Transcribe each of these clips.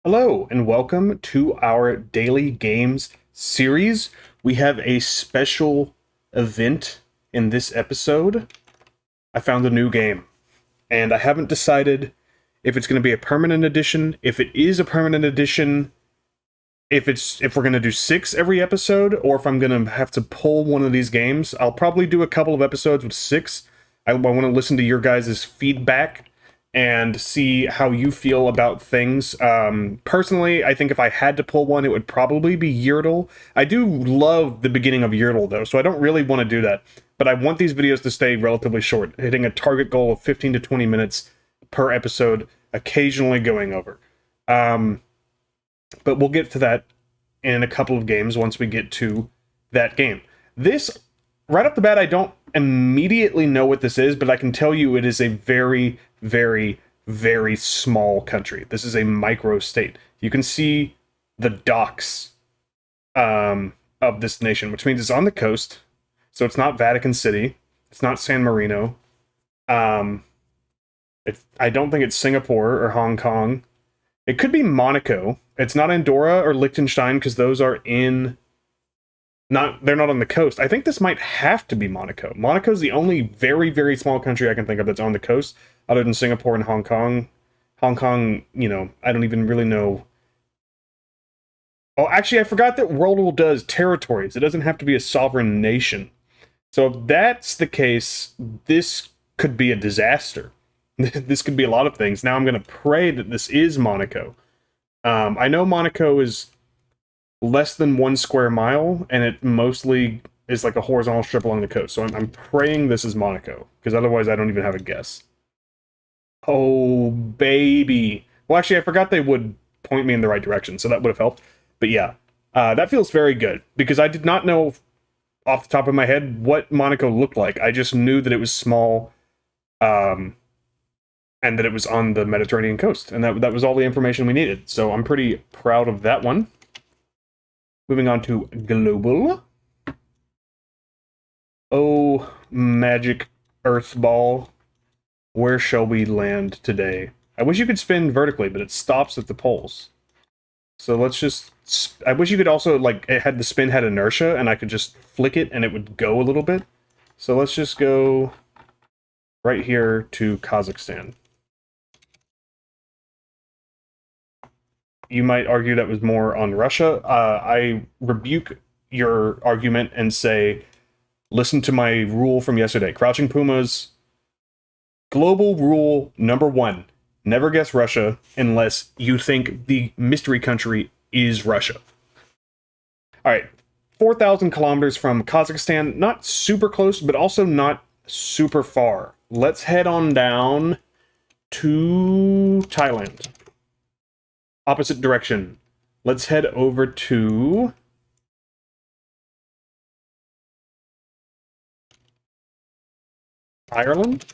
Hello, and welcome to our daily games series. We have a special event in this episode. I found a new game, and I haven't decided if it's going to be a permanent edition. If it is a permanent edition, if we're going to do 6 every episode, or if I'm going to have to pull one of these games. I'll probably do a couple of episodes with 6. I want to listen to your guys' feedback and see how you feel about things. Personally, I think if I had to pull one, it would probably be Yeardle. I do love the beginning of Yeardle, though, so I don't really want to do that. But I want these videos to stay relatively short, hitting a target goal of 15 to 20 minutes per episode, occasionally going over. But we'll get to that in a couple of games once we get to that game. This, right off the bat, I don't immediately know what this is, but I can tell you it is a very, very, very small country. This is a micro state. You can see the docks of this nation, which means it's on the coast. So it's not Vatican City. It's not San Marino. I don't think it's Singapore or Hong Kong. It could be Monaco. It's not Andorra or Liechtenstein because those are they're not on the coast. I think this might have to be Monaco. Monaco's the only very, very small country I can think of that's on the coast, other than Singapore and Hong Kong. Hong Kong, I don't even really know. Oh, actually, I forgot that Worldle does territories. It doesn't have to be a sovereign nation. So if that's the case, this could be a disaster. This could be a lot of things. Now I'm going to pray that this is Monaco. I know Monaco is less than 1 square mile, and it mostly is like a horizontal strip along the coast. So I'm praying this is Monaco, because otherwise I don't even have a guess. Oh, baby. Well, actually, I forgot they would point me in the right direction, so that would have helped. But yeah, that feels very good, because I did not know off the top of my head what Monaco looked like. I just knew that it was small, and that it was on the Mediterranean coast, and that was all the information we needed. So I'm pretty proud of that one. Moving on to Globle. Oh, magic earth ball. Where shall we land today? I wish you could spin vertically, but it stops at the poles. So let's just... I wish you could also, the spin had inertia, and I could just flick it, and it would go a little bit. So let's just go right here to Kazakhstan. You might argue that was more on Russia. I rebuke your argument and say, listen to my rule from yesterday. Crouching Pumas, global rule number 1. Never guess Russia unless you think the mystery country is Russia. All right, 4,000 kilometers from Kazakhstan. Not super close, but also not super far. Let's head on down to Thailand. Opposite direction. Let's head over to Ireland.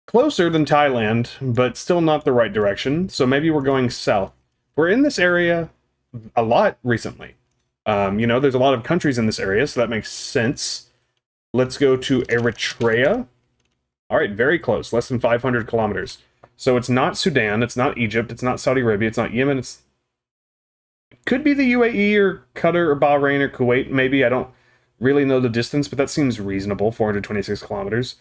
Closer than Thailand, but still not the right direction. So maybe we're going south. We're in this area a lot recently. There's a lot of countries in this area, so that makes sense. Let's go to Eritrea. All right, very close. Less than 500 kilometers. So it's not Sudan, it's not Egypt, it's not Saudi Arabia, it's not Yemen, it could be the UAE or Qatar or Bahrain or Kuwait, maybe. I don't really know the distance, but that seems reasonable, 426 kilometers.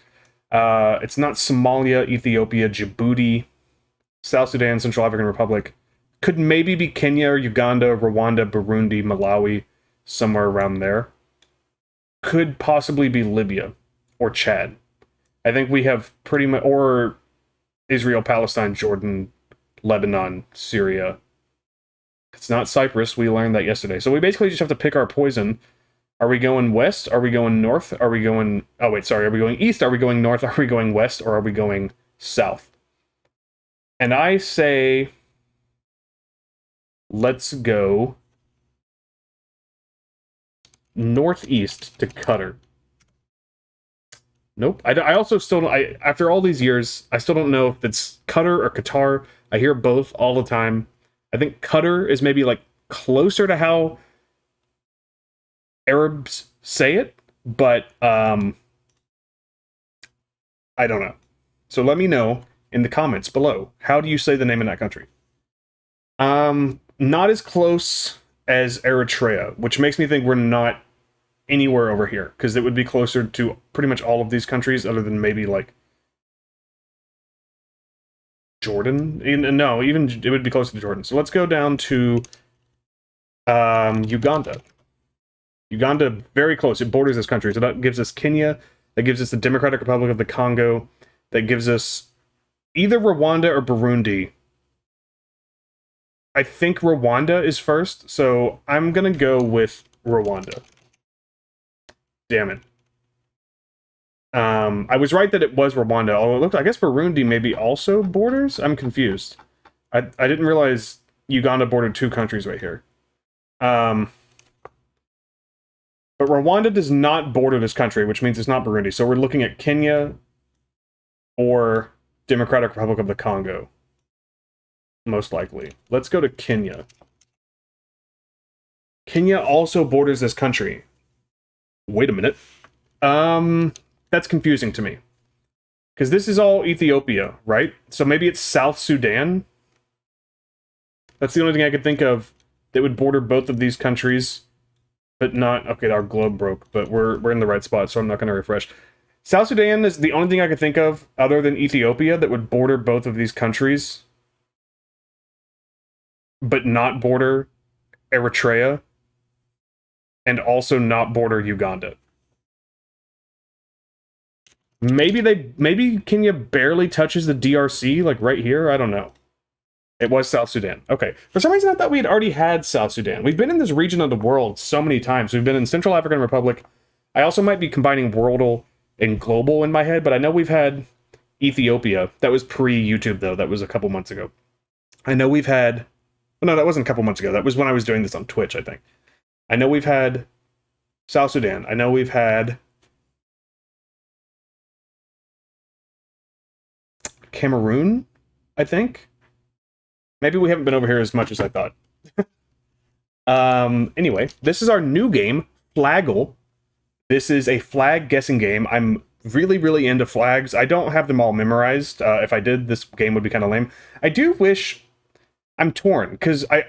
It's not Somalia, Ethiopia, Djibouti, South Sudan, Central African Republic. Could maybe be Kenya or Uganda, Rwanda, Burundi, Malawi, somewhere around there. Could possibly be Libya or Chad. I think we have pretty much... or Israel, Palestine, Jordan, Lebanon, Syria. It's not Cyprus. We learned that yesterday. So we basically just have to pick our poison. Are we going west? Are we going north? Are we going... oh, wait, sorry. Are we going east? Are we going north? Are we going west? Or are we going south? And I say... let's go northeast to Qatar. Nope. I also still don't... after all these years, I still don't know if it's Qatar or Qatar. I hear both all the time. I think Qatar is maybe, closer to how Arabs say it, but, I don't know. So let me know in the comments below. How do you say the name of that country? Not as close as Eritrea, which makes me think we're not anywhere over here, because it would be closer to pretty much all of these countries, other than maybe, like, Jordan? No, even it would be closer to Jordan. So let's go down to Uganda. Uganda, very close. It borders this country. So that gives us Kenya. That gives us the Democratic Republic of the Congo. That gives us either Rwanda or Burundi. I think Rwanda is first, so I'm going to go with Rwanda. Damn it. I was right that it was Rwanda, although it looked, I guess Burundi maybe also borders? I'm confused. I didn't realize Uganda bordered two countries right here. But Rwanda does not border this country, which means it's not Burundi. So we're looking at Kenya or Democratic Republic of the Congo. Most likely. Let's go to Kenya. Kenya also borders this country. Wait a minute. That's confusing to me. Because this is all Ethiopia, right? So maybe it's South Sudan? That's the only thing I could think of that would border both of these countries, but not... Okay, our globe broke, but we're in the right spot, so I'm not going to refresh. South Sudan is the only thing I could think of, other than Ethiopia, that would border both of these countries, but not border Eritrea, and also not border Uganda. Maybe Kenya barely touches the DRC, like right here? I don't know. It was South Sudan. Okay. For some reason, I thought we had already had South Sudan. We've been in this region of the world so many times. We've been in Central African Republic. I also might be combining Worldle and Globle in my head, but I know we've had Ethiopia. That was pre-YouTube, though. That was a couple months ago. I know we've had... No, that wasn't a couple months ago. That was when I was doing this on Twitch, I think. I know we've had South Sudan. I know we've had Cameroon, I think. Maybe we haven't been over here as much as I thought. Anyway, this is our new game, Flagle. This is a flag guessing game. I'm really, really into flags. I don't have them all memorized. If I did, this game would be kind of lame. I do wish... I'm torn, because I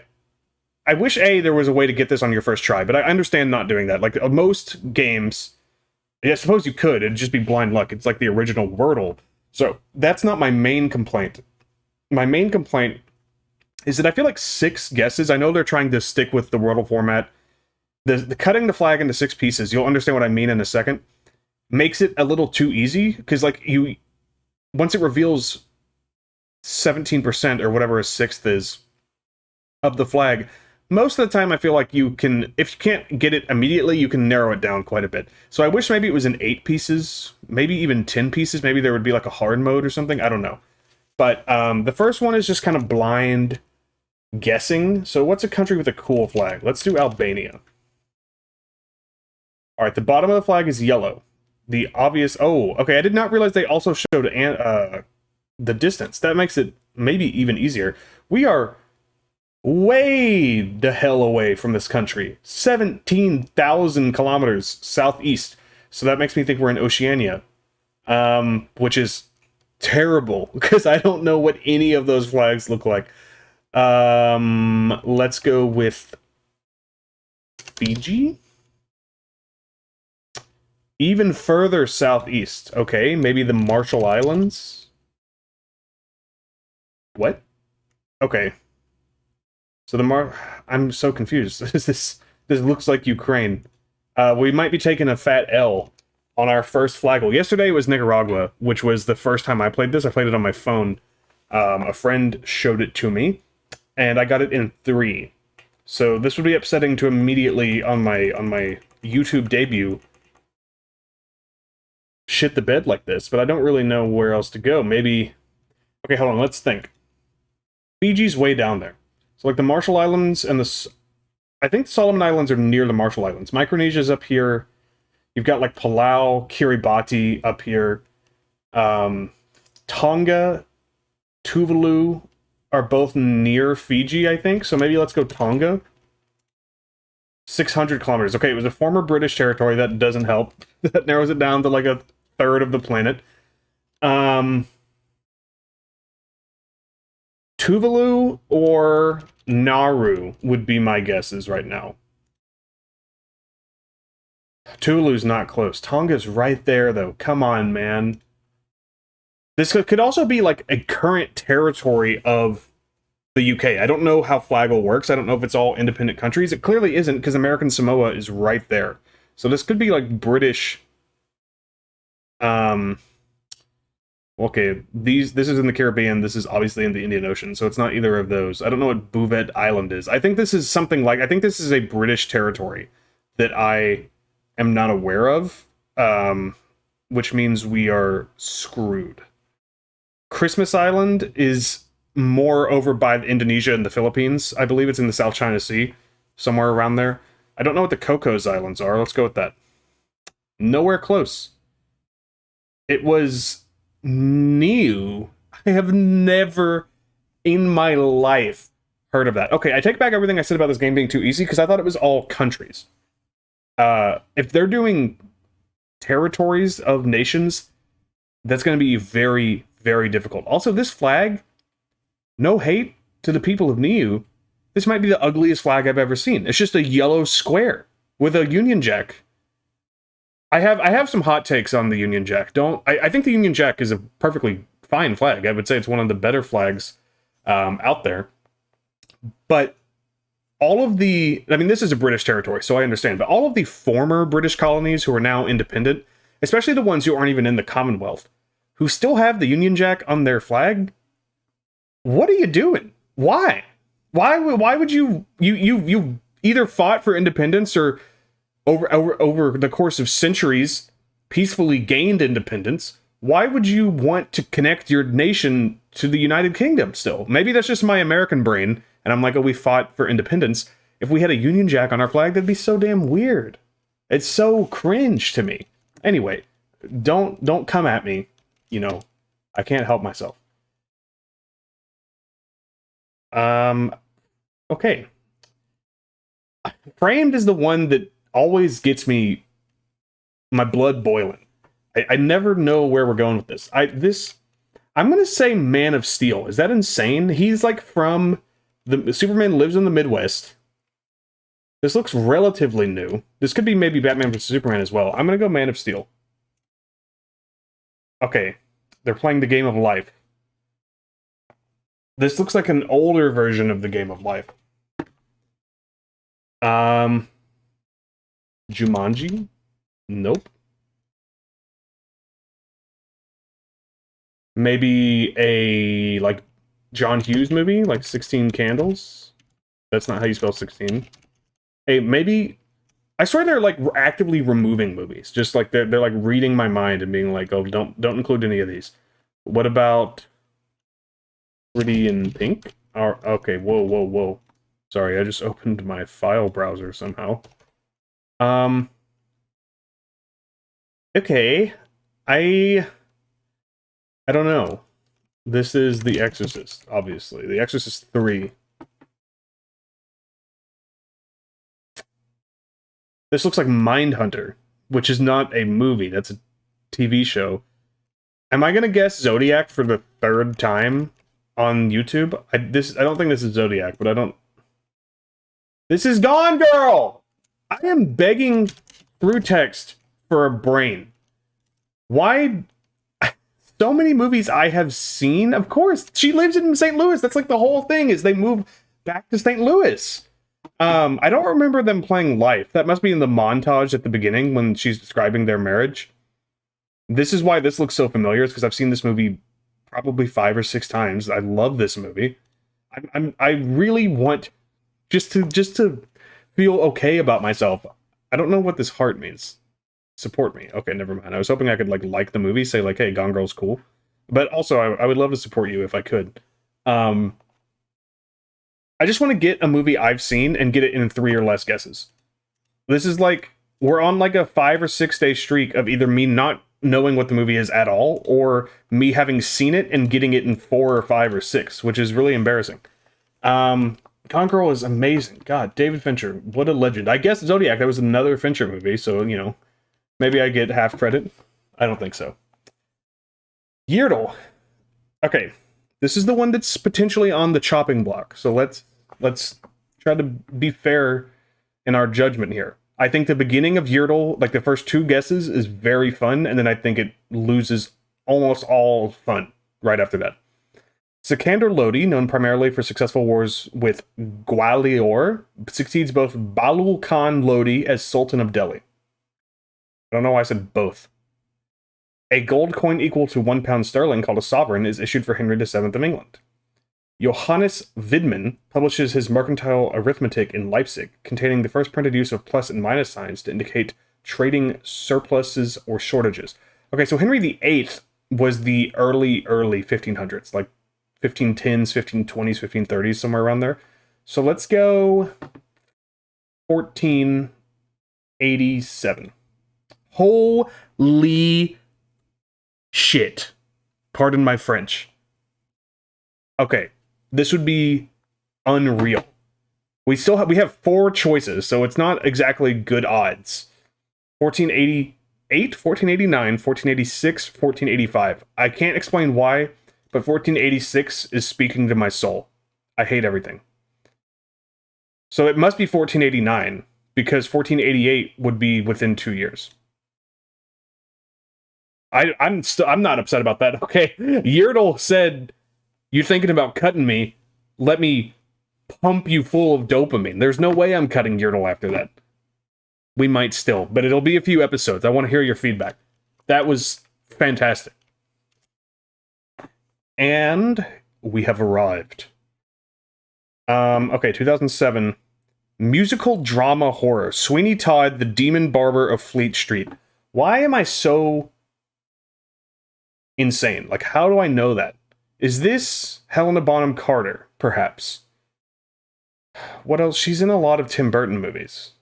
wish, there was a way to get this on your first try, but I understand not doing that. Like, most games... I suppose you could. It'd just be blind luck. It's like the original Wordle. So, that's not my main complaint. My main complaint is that I feel like 6 guesses... I know they're trying to stick with the Wordle format. The cutting the flag into 6 pieces, you'll understand what I mean in a second, makes it a little too easy, because, like, once it reveals 17% or whatever a sixth is of the flag, most of the time I feel like you can, if you can't get it immediately, you can narrow it down quite a bit. So I wish maybe it was in 8 pieces, maybe even 10 pieces. Maybe there would be like a hard mode or something. I don't know. But the first one is just kind of blind guessing. So what's a country with a cool flag? Let's do Albania. All right, the bottom of the flag is yellow. The obvious... Oh, okay, I did not realize they also showed the distance. That makes it maybe even easier. We are way the hell away from this country. 17,000 kilometers southeast. So that makes me think we're in Oceania. Which is terrible, because I don't know what any of those flags look like. Let's go with Fiji? Even further southeast. Okay, maybe the Marshall Islands? What? Okay. So I'm so confused. This looks like Ukraine. We might be taking a fat L on our first Flagle. Yesterday was Nicaragua, which was the first time I played this. I played it on my phone. A friend showed it to me, and I got it in 3. So this would be upsetting to immediately on my YouTube debut shit the bed like this, but I don't really know where else to go. Maybe... Okay, hold on, let's think. Fiji's way down there. So, like, the Marshall Islands and I think the Solomon Islands are near the Marshall Islands. Micronesia's up here. You've got, like, Palau, Kiribati up here. Tonga, Tuvalu are both near Fiji, I think. So maybe let's go Tonga. 600 kilometers. Okay, it was a former British territory. That doesn't help. That narrows it down to, like, a third of the planet. Tuvalu or Nauru would be my guesses right now. Tuvalu's not close. Tonga's right there, though. Come on, man. This could also be like a current territory of the UK. I don't know how Flagle works. I don't know if it's all independent countries. It clearly isn't, because American Samoa is right there. So this could be like British. Okay, this is in the Caribbean. This is obviously in the Indian Ocean, so it's not either of those. I don't know what Bouvet Island is. I think this is something like, I think this is a British territory that I am not aware of, which means we are screwed. Christmas Island is more over by Indonesia and the Philippines. I believe it's in the South China Sea, somewhere around there. I don't know what the Cocos Islands are. Let's go with that. Nowhere close. It was Niue. I have never in my life heard of that. Okay, I take back everything I said about this game being too easy, because I thought it was all countries. If they're doing territories of nations, that's going to be very, very difficult. Also, this flag, no hate to the people of Niue, this might be the ugliest flag I've ever seen. It's just a yellow square with a Union Jack. I have some hot takes on the Union Jack. I think the Union Jack is a perfectly fine flag. I would say it's one of the better flags out there. But all of the, I mean, this is a British territory, so I understand, but all of the former British colonies who are now independent, especially the ones who aren't even in the Commonwealth, who still have the Union Jack on their flag, what are you doing? Why? Why would you either fought for independence or over the course of centuries peacefully gained independence? Why would you want to connect your nation to the United Kingdom still? Maybe that's just my American brain, and I'm like, oh, we fought for independence. If we had a Union Jack on our flag, that'd be so damn weird. It's so cringe to me. Anyway, don't come at me. You know, I can't help myself. Okay. Framed is the one that always gets me, my blood boiling. I never know where we're going with this. I'm gonna say Man of Steel. Is that insane? He's like from Superman lives in the Midwest. This looks relatively new. This could be maybe Batman vs Superman as well. I'm gonna go Man of Steel. Okay, they're playing the Game of Life. This looks like an older version of the Game of Life. Jumanji? Nope. Maybe a, like, John Hughes movie? Like 16 Candles? That's not how you spell 16. Hey, maybe... I swear they're, like, actively removing movies. Just, like, they're like, reading my mind and being like, oh, don't include any of these. What about... Pretty in Pink? Or, okay, whoa. Sorry, I just opened my file browser somehow. Okay. I don't know. This is The Exorcist, obviously. The Exorcist 3. This looks like Mindhunter, which is not a movie. That's a TV show. Am I gonna guess Zodiac for the third time on YouTube? I don't think this is Zodiac, but I don't... This is Gone Girl! I am begging through text for a brain. Why... So many movies I have seen, of course. She lives in St. Louis. That's like the whole thing, is they move back to St. Louis. I don't remember them playing Life. That must be in the montage at the beginning when she's describing their marriage. This is why this looks so familiar, is because I've seen this movie probably 5 or 6 times. I love this movie. I really want just to feel okay about myself. I don't know what this heart means. Support me. Okay, never mind. I was hoping I could like the movie, say like, hey, Gone Girl's cool. But also, I would love to support you if I could. I just want to get a movie I've seen and get it in 3 or less guesses. This is like, we're on like a 5 or 6 day streak of either me not knowing what the movie is at all, or me having seen it and getting it in 4 or 5 or 6, which is really embarrassing. Gone Girl is amazing. God, David Fincher, what a legend. I guess Zodiac, that was another Fincher movie, so, you know, maybe I get half credit. I don't think so. Yeardle. Okay, This is the one that's potentially on the chopping block. So let's try to be fair in our judgment here. I think the beginning of Yeardle, like the first 2 guesses, is very fun, and then I think it loses almost all fun right after that. Sikander Lodi, known primarily for successful wars with Gwalior, succeeds both Balul Khan Lodi as Sultan of Delhi. I don't know why I said both. A gold coin equal to £1 called a sovereign is issued for Henry VII of England. Johannes Widman publishes his Mercantile Arithmetic in Leipzig, containing the first printed use of plus and minus signs to indicate trading surpluses or shortages. Okay, so Henry VIII was the early 1500s, like 1510s, 1520s, 1530s, somewhere around there. So let's go 1487. Holy shit. Pardon my French. Okay, this would be unreal. We have 4 choices, so it's not exactly good odds. 1488, 1489, 1486, 1485. I can't explain why, but 1486 is speaking to my soul. I hate everything. So it must be 1489, because 1488 would be within 2 years. I'm not upset about that. Okay, Yeardle said, "You're thinking about cutting me. Let me pump you full of dopamine." There's no way I'm cutting Yeardle after that. We might still, but it'll be a few episodes. I want to hear your feedback. That was fantastic. And we have arrived. Okay, 2007. Musical drama horror. Sweeney Todd, the Demon Barber of Fleet Street. Why am I so insane? Like, how do I know that? Is this Helena Bonham Carter, perhaps? What else? She's in a lot of Tim Burton movies.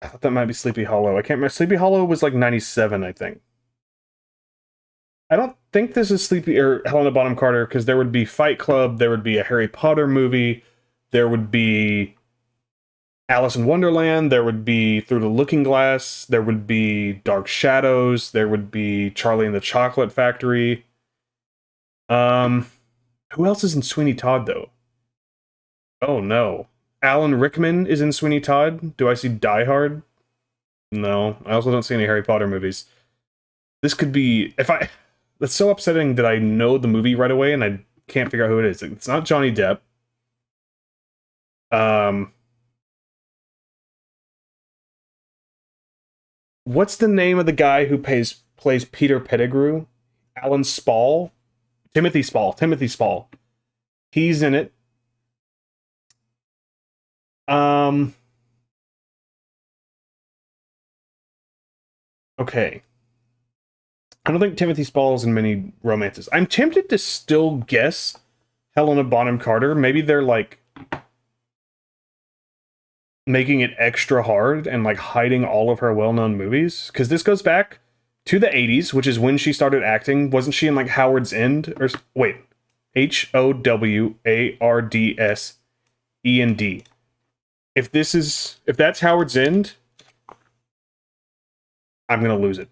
I thought that might be Sleepy Hollow. I can't remember. Sleepy Hollow was like 97, I think. I don't think this is Sleepy or Helena Bonham Carter, because there would be Fight Club, there would be a Harry Potter movie, there would be Alice in Wonderland, there would be Through the Looking Glass, there would be Dark Shadows, there would be Charlie and the Chocolate Factory. Who else is in Sweeney Todd, though? Oh, no. Alan Rickman is in Sweeney Todd. Do I see Die Hard? No. I also don't see any Harry Potter movies. This could be... That's so upsetting that I know the movie right away and I can't figure out who it is. It's not Johnny Depp. What's the name of the guy who plays Peter Pettigrew? Alan Spall? Timothy Spall. He's in it. Okay. I don't think Timothy Spall is in many romances. I'm tempted to still guess Helena Bonham Carter. Maybe they're like making it extra hard and like hiding all of her well-known movies. Because this goes back to the 80s, which is when she started acting. Wasn't she in like Howard's End? Or wait, HOWARDSEND. If that's Howard's End, I'm gonna lose it.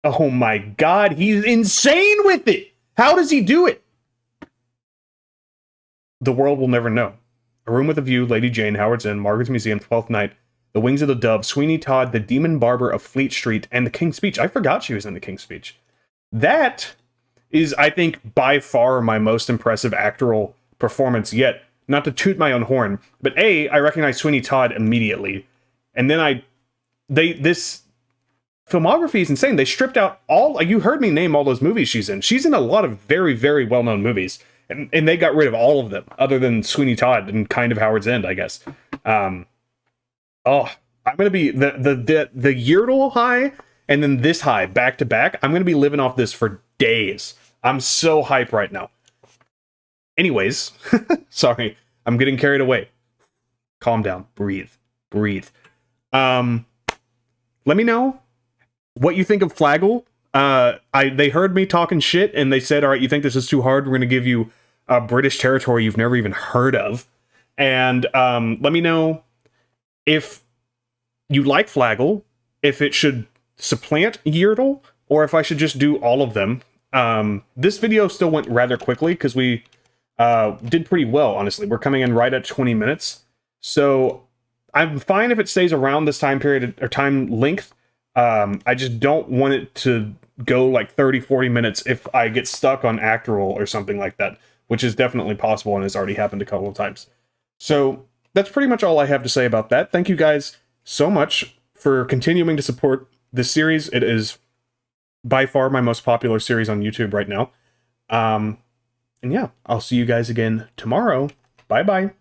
Oh my god, he's insane with it! How does he do it? The world will never know. A Room with a View, Lady Jane, Howard's End, Margaret's Museum, Twelfth Night, The Wings of the Dove, Sweeney Todd, The Demon Barber of Fleet Street, and The King's Speech. I forgot she was in The King's Speech. That is, I think, by far my most impressive actoral performance yet. Not to toot my own horn, but A, I recognize Sweeney Todd immediately. And then this filmography is insane. They stripped out all... You heard me name all those movies she's in. She's in a lot of very, very well-known movies. And they got rid of all of them, other than Sweeney Todd and kind of Howard's End, I guess. I'm going to be... The Yeardle high, and then this high, back to back, I'm going to be living off this for days. I'm so hype right now. Anyways, sorry, I'm getting carried away. Calm down. Breathe. Let me know what you think of Flagle. They heard me talking shit, and they said, all right, you think this is too hard? We're going to give you a British territory you've never even heard of. And let me know if you like Flagle, if it should supplant Yeardle, or if I should just do all of them. This video still went rather quickly because we did pretty well, honestly. We're coming in right at 20 minutes. So I'm fine if it stays around this time period or time length. I just don't want it to go like 30, 40 minutes if I get stuck on Actorle or something like that, which is definitely possible and has already happened a couple of times. So that's pretty much all I have to say about that. Thank you guys so much for continuing to support this series. It is by far my most popular series on YouTube right now. And yeah, I'll see you guys again tomorrow. Bye-bye.